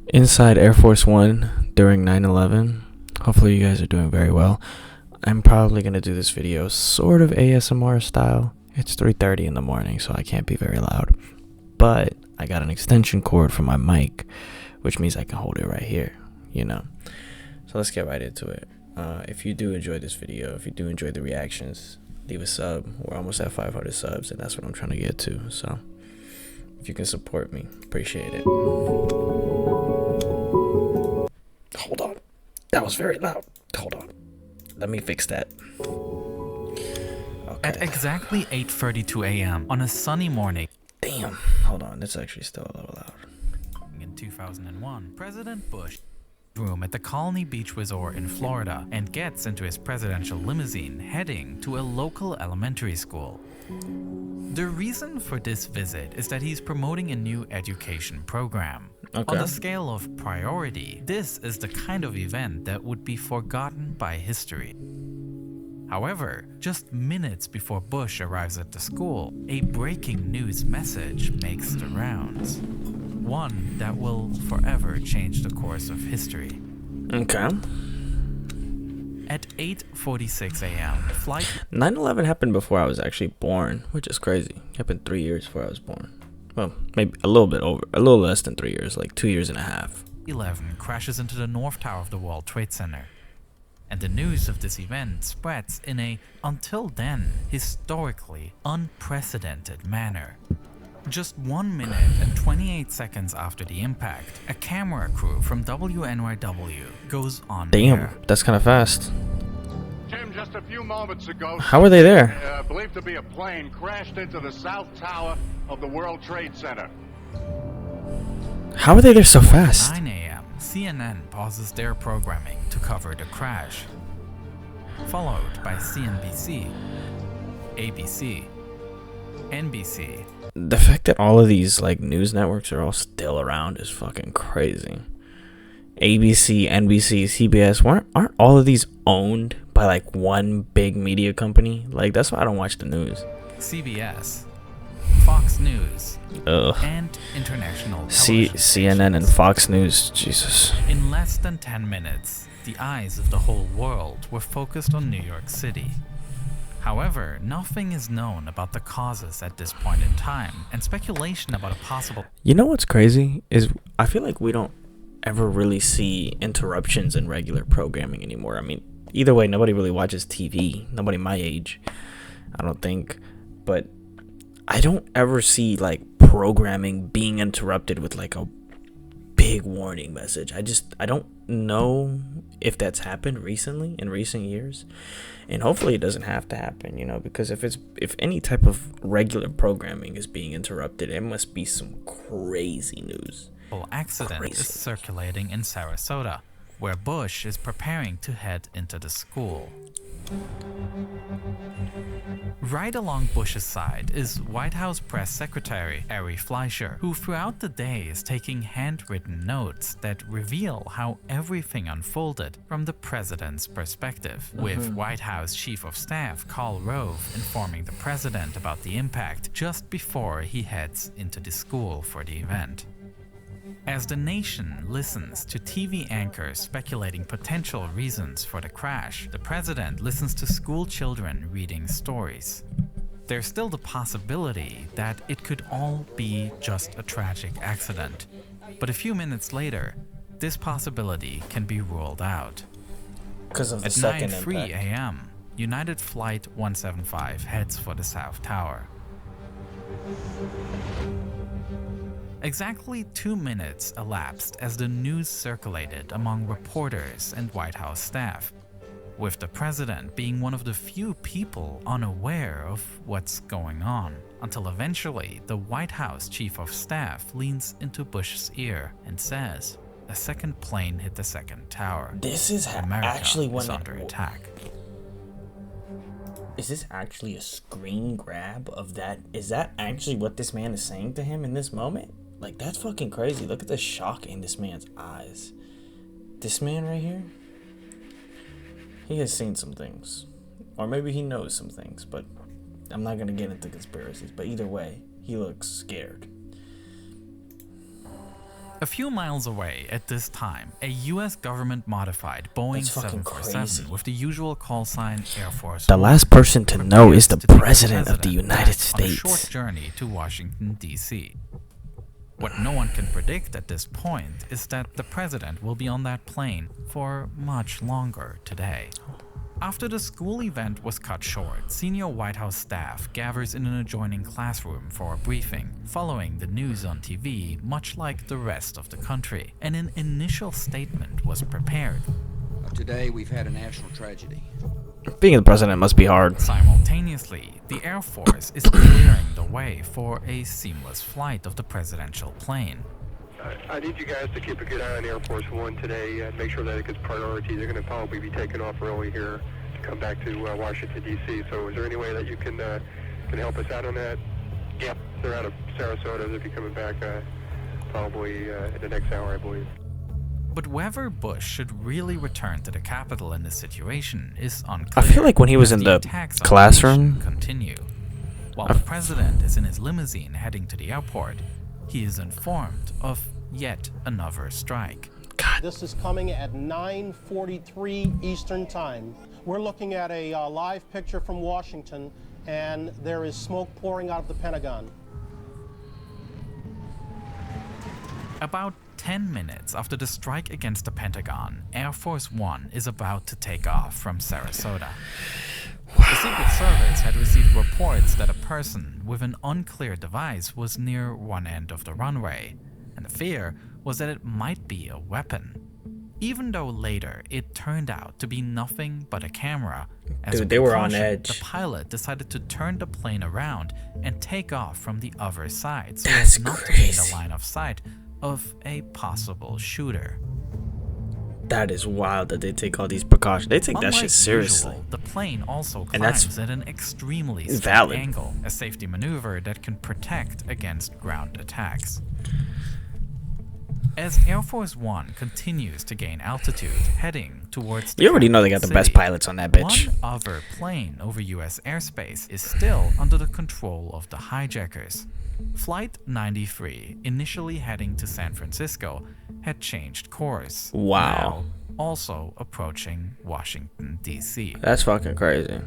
Inside Air Force One during 9/11. Hopefully you guys are doing very well. I'm probably going to do this video sort of ASMR style. It's 3:30 in the morning, so I can't be very loud. But I got an extension cord for my mic, which means I can hold it right here, So let's get right into it. If you do enjoy this video, if you do enjoy the reactions, leave a sub. We're almost at 500 subs, and that's what I'm trying to get to. So if you can support me, appreciate it. Hold on. That was very loud. Hold on. Let me fix that. Okay. At exactly 8:32 a.m. on a sunny morning. Damn. Hold on. It's actually still a little loud. In 2001, President Bush room at the Colony Beach Resort in Florida and gets into his presidential limousine heading to a local elementary school. The reason for this visit is that he's promoting a new education program. Okay. On the scale of priority, this is the kind of event that would be forgotten by history. However, just minutes before Bush arrives at the school, a breaking news message makes the rounds. One that will forever change the course of history. Okay. At 8:46 a.m., flight 9/11 happened before I was actually born, which is crazy. It happened 3 years before I was born. Well, maybe a little less than 3 years, like 2 years and a half. 11 crashes into the North Tower of the World Trade Center. And the news of this event spreads in a, until then, historically unprecedented manner. Just 1 minute and 28 seconds after the impact, a camera crew from WNYW goes on Damn, air. that's kind of fast. Tim, just a few moments ago, How were they there? believed to be a plane crashed into the South Tower of the World Trade Center. How are they there so fast? 9 a.m., CNN pauses their programming to cover the crash, followed by CNBC, ABC, NBC. The fact that all of these news networks are all still around is fucking crazy. ABC, NBC, CBS, aren't all of these owned by one big media company? That's why I don't watch the news. CBS, Fox News, Ugh. and international television CNN and stations. Fox News, Jesus. In less than 10 minutes, the eyes of the whole world were focused on New York City. However, nothing is known about the causes at this point in time, and speculation about a possible... You know what's crazy is I feel like we don't ever really see interruptions in regular programming anymore. I mean, either way, nobody really watches TV. Nobody my age, I don't think. But I don't ever see programming being interrupted with a big warning message. I don't know if that's happened recently in recent years, and hopefully it doesn't have to happen, because if any type of regular programming is being interrupted, it must be some crazy news. accident Crazy. is circulating in Sarasota, where Bush is preparing to head into the school. Right along Bush's side is White House Press Secretary Ari Fleischer, who throughout the day is taking handwritten notes that reveal how everything unfolded from the president's perspective, with White House Chief of Staff Karl Rove informing the president about the impact just before he heads into the school for the event. As the nation listens to TV anchors speculating potential reasons for the crash, the president listens to school children reading stories. There's still the possibility that it could all be just a tragic accident. But a few minutes later, this possibility can be ruled out. Because of the At second 9:03 impact. a.m., United Flight 175 heads for the South Tower. Exactly 2 minutes elapsed as the news circulated among reporters and White House staff, with the president being one of the few people unaware of what's going on, until eventually the White House Chief of Staff leans into Bush's ear and says, "A second plane hit the second tower. This is America actually is one. under attack." Is this actually a screen grab of that? Is that actually what this man is saying to him in this moment? That's fucking crazy. Look at the shock in this man's eyes. This man right here, he has seen some things. Or maybe he knows some things, but I'm not going to get into conspiracies. But either way, he looks scared. A few miles away at this time, a US government-modified Boeing That's fucking 747 crazy. with the usual call sign Air Force The One last person to know is the prepares to take president of the United back on a short States. journey to Washington, D.C. What no one can predict at this point is that the president will be on that plane for much longer today. After the school event was cut short, senior White House staff gathers in an adjoining classroom for a briefing, following the news on TV, much like the rest of the country, and an initial statement was prepared. Today, we've had a national tragedy. Being the president must be hard. Simultaneously, the Air Force is clearing the way for a seamless flight of the presidential plane. I need you guys to keep a good eye on Air Force One today and make sure that it gets priority. They're going to probably be taking off early here to come back to Washington, D.C. So is there any way that you can help us out on that? Yep. They're out of Sarasota. They'll be coming back probably in the next hour, I believe. But whether Bush should really return to the Capitol in this situation is unclear. I feel like when he was as in the attacks on classroom- nation continue. While the president is in his limousine heading to the airport, he is informed of yet another strike. This is coming at 9:43 Eastern Time. We're looking at a live picture from Washington, and there is smoke pouring out of the Pentagon. About 10 minutes after the strike against the Pentagon, Air Force One is about to take off from Sarasota. The Secret Service had received reports that a person with an unclear device was near one end of the runway, and the fear was that it might be a weapon. Even though later it turned out to be nothing but a camera, as Dude, a they were on precaution, edge. the pilot decided to turn the plane around and take off from the other side so That's as not to be in crazy. the line of sight of a possible shooter. That is wild that they take all these precautions. They take that Unlike shit seriously. usual, the plane also And that's climbs at an extremely steep valid. angle, a safety maneuver that can protect against ground attacks. As Air Force One continues to gain altitude, heading towards the You already know they got capital the best city, pilots on that bitch. one other plane over U.S. airspace is still under the control of the hijackers. Flight 93, initially heading to San Francisco, had changed course. Wow. Now also approaching Washington, D.C. That's fucking crazy.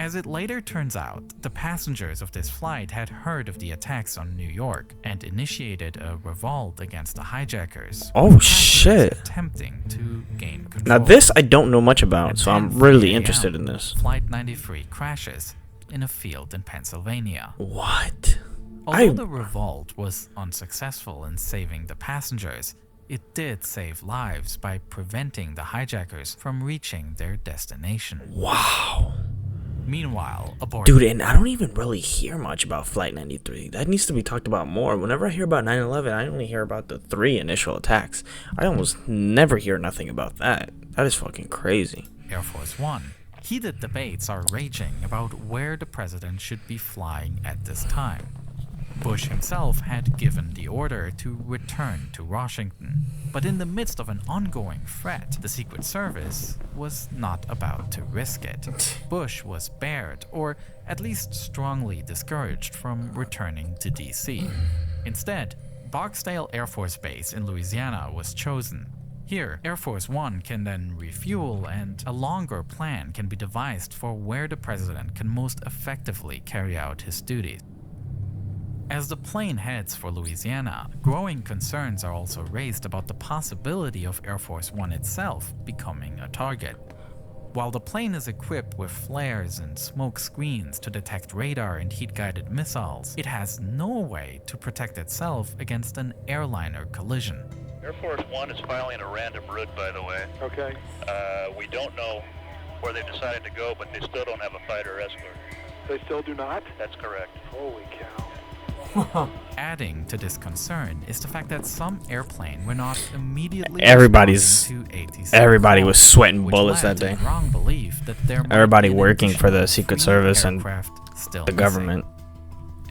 As it later turns out, the passengers of this flight had heard of the attacks on New York and initiated a revolt against the hijackers. Oh, with passengers shit. Attempting to gain control. Now this I don't know much about, At so I'm 10:03 really a.m., interested in this. Flight 93 crashes in a field in Pennsylvania. What? Although the revolt was unsuccessful in saving the passengers, it did save lives by preventing the hijackers from reaching their destination. Wow. Meanwhile, aboard Dude, and I don't even really hear much about Flight 93. That needs to be talked about more. Whenever I hear about 9/11, I only hear about the 3 initial attacks. I almost never hear nothing about that. That is fucking crazy. Air Force One, heated debates are raging about where the president should be flying at this time. Bush himself had given the order to return to Washington, but in the midst of an ongoing threat, the Secret Service was not about to risk it. Bush was barred, or at least strongly discouraged from returning to D.C. Instead, Barksdale Air Force Base in Louisiana was chosen. Here, Air Force One can then refuel, and a longer plan can be devised for where the president can most effectively carry out his duties. As the plane heads for Louisiana, growing concerns are also raised about the possibility of Air Force One itself becoming a target. While the plane is equipped with flares and smoke screens to detect radar and heat-guided missiles, it has no way to protect itself against an airliner collision. Air Force One is filing a random route, by the way. Okay. We don't know where they decided to go, but they still don't have a fighter escort. They still do not? That's correct. Holy cow. Adding to this concern is the fact that some airplane were not immediately Everybody responding to ATC was calls, sweating which bullets led that to day. the wrong belief that there might Everybody be an working for the additional Secret 3 Service and aircraft still The missing. government.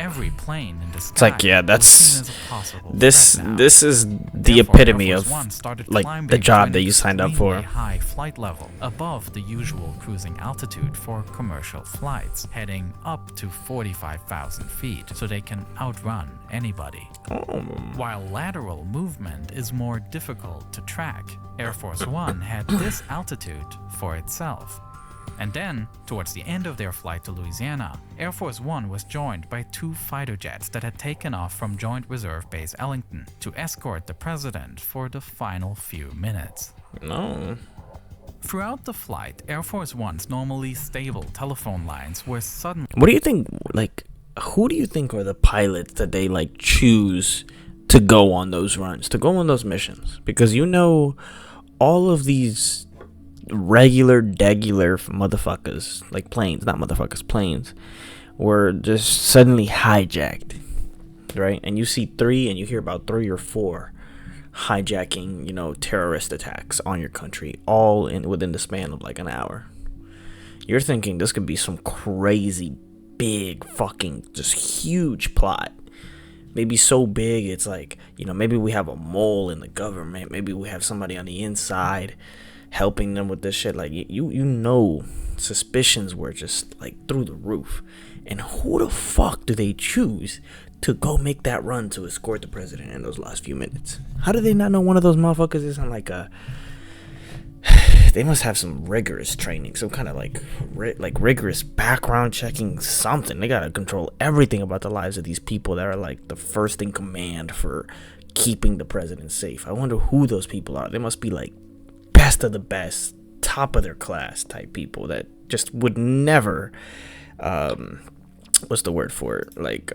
Every plane in the sky It's like, yeah, that's was seen as a possible this threat now. this is the Therefore, epitome Air of Force One started like climbing the to job an that you signed up extremely for. high flight level, above the usual cruising altitude for commercial flights, heading up to 45,000 feet, so they can outrun anybody. While lateral movement is more difficult to track, Air Force One had this altitude for itself. And then, towards the end of their flight to Louisiana, Air Force One was joined by 2 fighter jets that had taken off from Joint Reserve Base Ellington to escort the president for the final few minutes. No. Throughout the flight, Air Force One's normally stable telephone lines were suddenly... What do you think, like, who do you think are the pilots that they, like, choose to go on those runs, to go on those missions? Because you know, all of these degular motherfuckers, like planes, not motherfuckers, planes, were just suddenly hijacked, right? And you see 3, and you hear about 3 or 4 hijacking, you know, terrorist attacks on your country, all within the span of like an hour. You're thinking this could be some crazy, big, fucking, just huge plot. Maybe so big, it's like, you know, maybe we have a mole in the government. Maybe we have somebody on the inside helping them with this shit. Like, you know, suspicions were just like through the roof. And who the fuck do they choose to go make that run to escort the president in those last few minutes? How do they not know one of those motherfuckers is on like a... They must have some rigorous training, some kind of like rigorous background checking, something. They gotta control everything about the lives of these people that are like the first in command for keeping the president safe. I wonder who those people are. They must be like best of the best, top of their class type people that just would never what's the word for it, like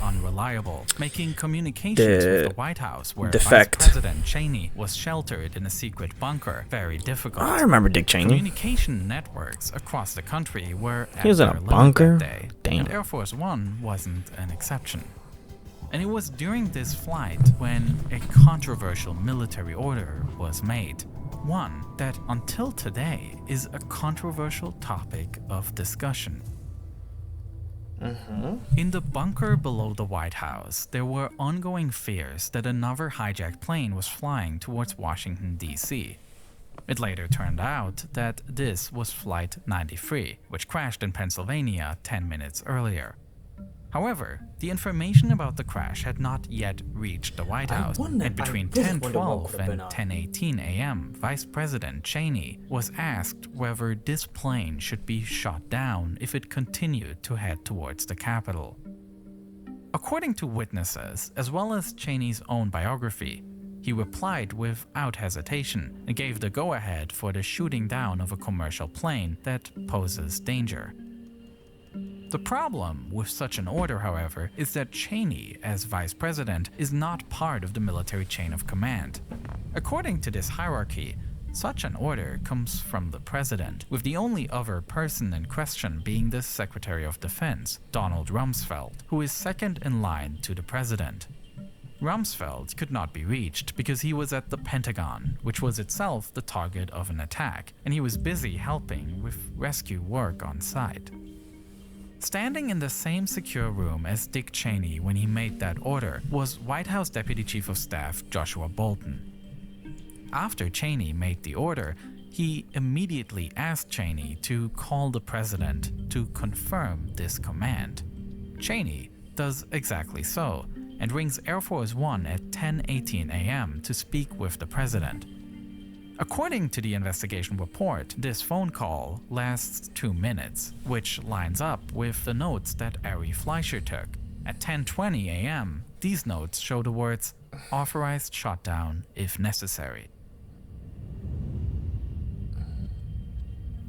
unreliable, making communications with the White House, where defect. Vice President Cheney was sheltered in a secret bunker, very difficult. I remember Dick Cheney. Communication networks across the country were at He was in their a limit bunker? that day, Damn. and Air Force One wasn't an exception. And it was during this flight when a controversial military order was made. One that, until today, is a controversial topic of discussion. In the bunker below the White House, there were ongoing fears that another hijacked plane was flying towards Washington, D.C. It later turned out that this was Flight 93, which crashed in Pennsylvania 10 minutes earlier. However, the information about the crash had not yet reached the White House, and between 10:12 and 10:18 a.m., Vice President Cheney was asked whether this plane should be shot down if it continued to head towards the Capitol. According to witnesses, as well as Cheney's own biography, he replied without hesitation and gave the go-ahead for the shooting down of a commercial plane that poses danger. The problem with such an order, however, is that Cheney, as vice president, is not part of the military chain of command. According to this hierarchy, such an order comes from the president, with the only other person in question being the Secretary of Defense, Donald Rumsfeld, who is second in line to the president. Rumsfeld could not be reached because he was at the Pentagon, which was itself the target of an attack, and he was busy helping with rescue work on site. Standing in the same secure room as Dick Cheney when he made that order was White House Deputy Chief of Staff Joshua Bolten. After Cheney made the order, he immediately asked Cheney to call the president to confirm this command. Cheney does exactly so and rings Air Force One at 10:18 a.m. to speak with the president. According to the investigation report, this phone call lasts 2 minutes, which lines up with the notes that Ari Fleischer took. At 10:20 a.m., these notes show the words, "Authorized shutdown if necessary."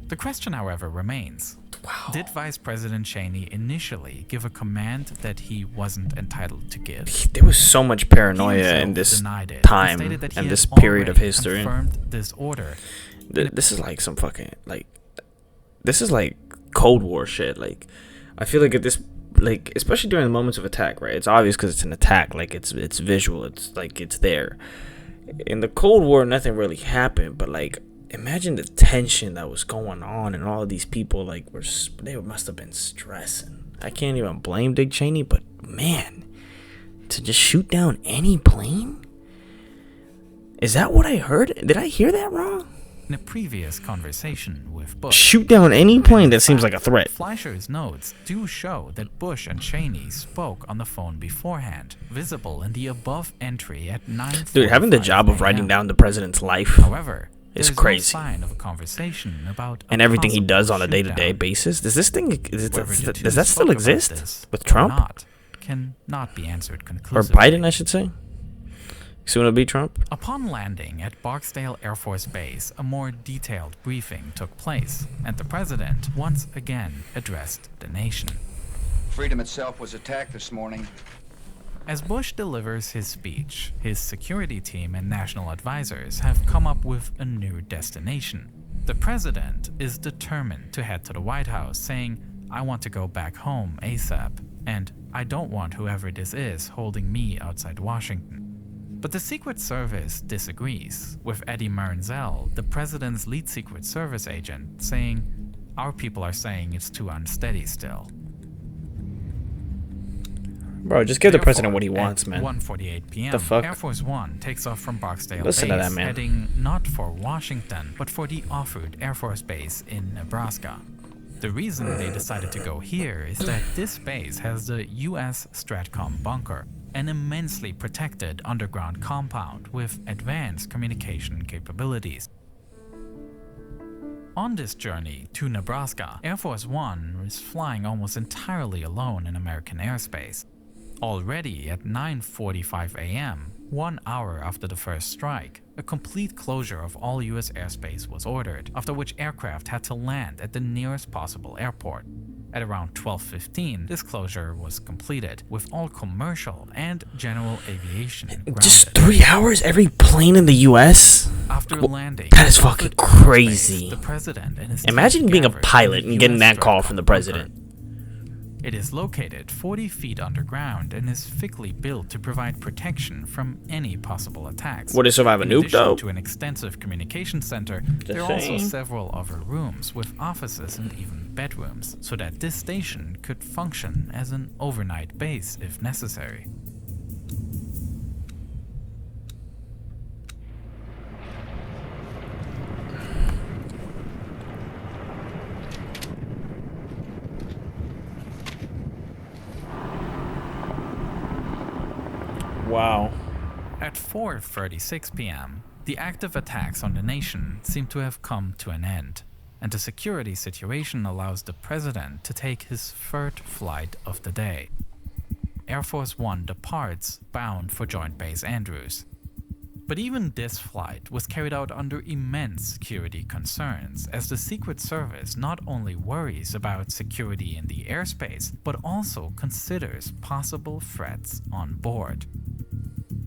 The question, however, remains. Wow. Did Vice President Cheney initially give a command that he wasn't entitled to give? There was so much paranoia in this time and this period of history. Confirmed this order. This is like some fucking this is like Cold War shit. Like, I feel like at this, like, especially during the moments of attack, right? It's obvious because it's an attack. Like, it's visual. It's like it's there. In the Cold War, nothing really happened, but like, imagine the tension that was going on, and all of these people, like, they must have been stressing. I can't even blame Dick Cheney, but man, to just shoot down any plane? Is that what I heard? Did I hear that wrong? In a previous conversation with Bush, Shoot down any plane that seems like a threat. Fleischer's notes do show that Bush and Cheney spoke on the phone beforehand, visible in the above entry at 9:45 Dude, having the job of writing a.m. down the president's life However, is there's crazy. no sign of a conversation about and a everything he possible does on a shoot day-to-day down. basis. Does this thing does Whether the two that still spoke about exist this with or Trump not can not be answered or conclusively. Biden? I should say. Soon it'll be Trump. Upon landing at Barksdale Air Force Base, a more detailed briefing took place, and the president once again addressed the nation. Freedom itself was attacked this morning. As Bush delivers his speech, his security team and national advisors have come up with a new destination. The president is determined to head to the White House, saying, "I want to go back home ASAP, and I don't want whoever this is holding me outside Washington." But the Secret Service disagrees, with Eddie Mernsel, the president's lead Secret Service agent, saying, "Our people are saying it's too unsteady still." Bro, just give the president Therefore, what he wants, at man. 1:48 p.m., The fuck? Air Force One takes off from Barksdale Listen to Base, that, man. heading not for Washington, but for the Offutt Air Force Base in Nebraska. The reason they decided to go here is that this base has the U.S. Stratcom bunker, an immensely protected underground compound with advanced communication capabilities. On this journey to Nebraska, Air Force One is flying almost entirely alone in American airspace. Already at 9:45 a.m., 1 hour after the first strike, a complete closure of all U.S. airspace was ordered, after which aircraft had to land at the nearest possible airport. At around 12:15, this closure was completed, with all commercial and general aviation grounded. Just 3 hours every plane in the U.S. After landing, that is at fucking Offutt Air Force crazy. Base, the president and his Imagine team being a gathered pilot in and the getting US that call from the Stratcom president. bunker. It is located 40 feet underground and is thickly built to provide protection from any possible attacks. Would it survive a In nuke, addition though? to an extensive communication center, there are also saying. several other rooms with offices and even bedrooms, so that this station could function as an overnight base if necessary. Wow. At 4:36 p.m., the active attacks on the nation seem to have come to an end, and the security situation allows the president to take his third flight of the day. Air Force One departs, bound for Joint Base Andrews. But even this flight was carried out under immense security concerns, as the Secret Service not only worries about security in the airspace, but also considers possible threats on board.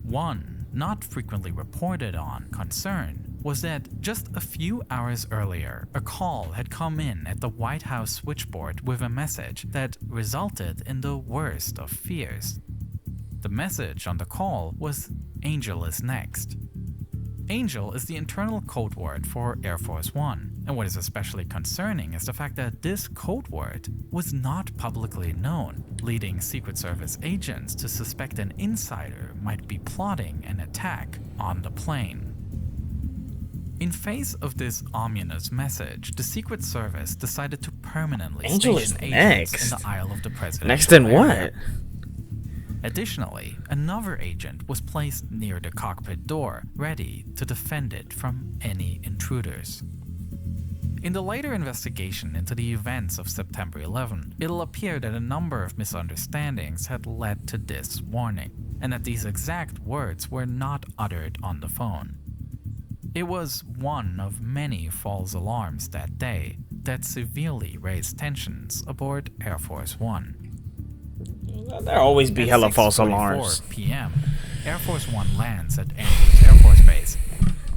One, not frequently reported on, concern was that just a few hours earlier, a call had come in at the White House switchboard with a message that resulted in the worst of fears. The message on the call was "Angel is next." Angel is the internal code word for Air Force One, and what is especially concerning is the fact that this code word was not publicly known, leading Secret Service agents to suspect an insider might be plotting an attack on the plane. In face of this ominous message, the Secret Service decided to permanently Angel is station agents next. in the aisle of the president. Next in what? Additionally, another agent was placed near the cockpit door, ready to defend it from any intruders. In the later investigation into the events of September 11, it'll appear that a number of misunderstandings had led to this warning, and that these exact words were not uttered on the phone. It was one of many false alarms that day that severely raised tensions aboard Air Force One. There'll always be At hella false 6:44 alarms. p.m., Air Force One lands at Andrews Air Force Base.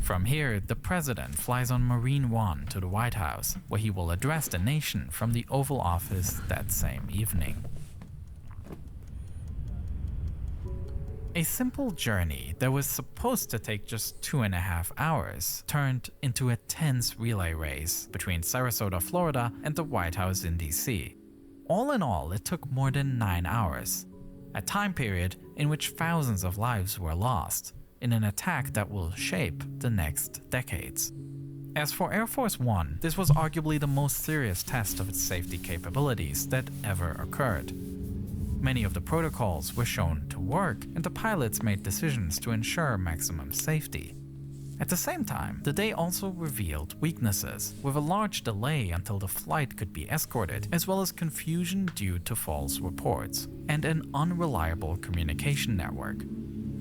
From here, the president flies on Marine One to the White House, where he will address the nation from the Oval Office that same evening. A simple journey that was supposed to take just 2.5 hours turned into a tense relay race between Sarasota, Florida and the White House in DC. All in all, it took more than 9 hours, a time period in which thousands of lives were lost in an attack that will shape the next decades. As for Air Force One, this was arguably the most serious test of its safety capabilities that ever occurred. Many of the protocols were shown to work, and the pilots made decisions to ensure maximum safety. At the same time, the day also revealed weaknesses, with a large delay until the flight could be escorted, as well as confusion due to false reports, and an unreliable communication network.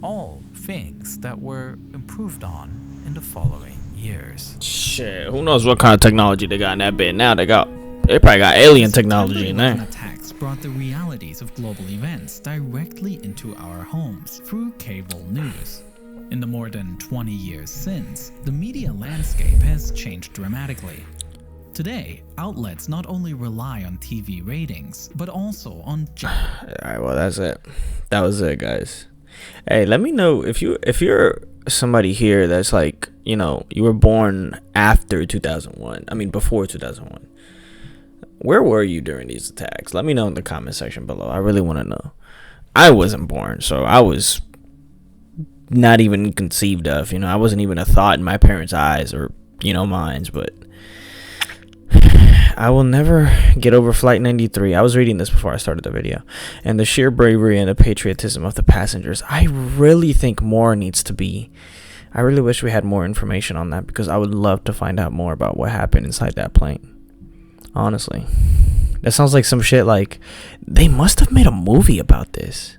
All things that were improved on in the following years. Shit, who knows what kind of technology they got in that bit now? They probably got alien technology in there. Attacks brought the realities of global events directly into our homes through cable news. In the more than 20 years since, the media landscape has changed dramatically. Today, outlets not only rely on TV ratings, but also on Alright, well, that's it. That was it, guys. Hey, let me know if you're somebody here that's like, you know, you were born after 2001. I mean, before 2001. Where were you during these attacks? Let me know in the comment section below. I really want to know. I wasn't born, so I was not even conceived of. You know, I wasn't even a thought in my parents' eyes or, you know, minds, but I will never get over Flight 93. I was reading this before I started the video. And the sheer bravery and the patriotism of the passengers. I really think more needs to be. I really wish we had more information on that, because I would love to find out more about what happened inside that plane. Honestly. That sounds like some shit like, they must have made a movie about this.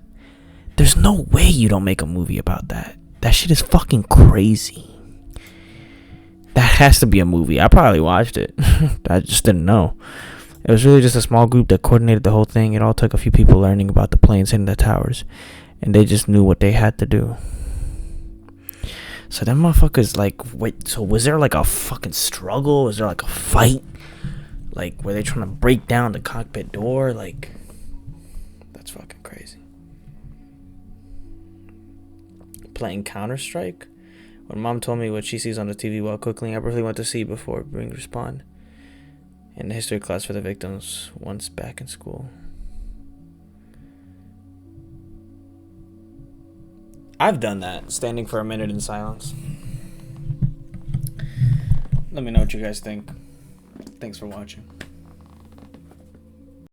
There's no way you don't make a movie about that. That shit is fucking crazy. That has to be a movie. I probably watched it. I just didn't know. It was really just a small group that coordinated the whole thing. It all took a few people learning about the planes hitting the towers, and they just knew what they had to do. So them motherfuckers, like, wait, so was there like a fucking struggle? Was there like a fight? Like, were they trying to break down the cockpit door? Like, that's fucking crazy. Playing Counter-Strike? When mom told me what she sees on the TV while cooking, I really want to see before being respond. In the history class for the victims once back in school. I've done that, standing for a minute in silence. Let me know what you guys think. Thanks for watching.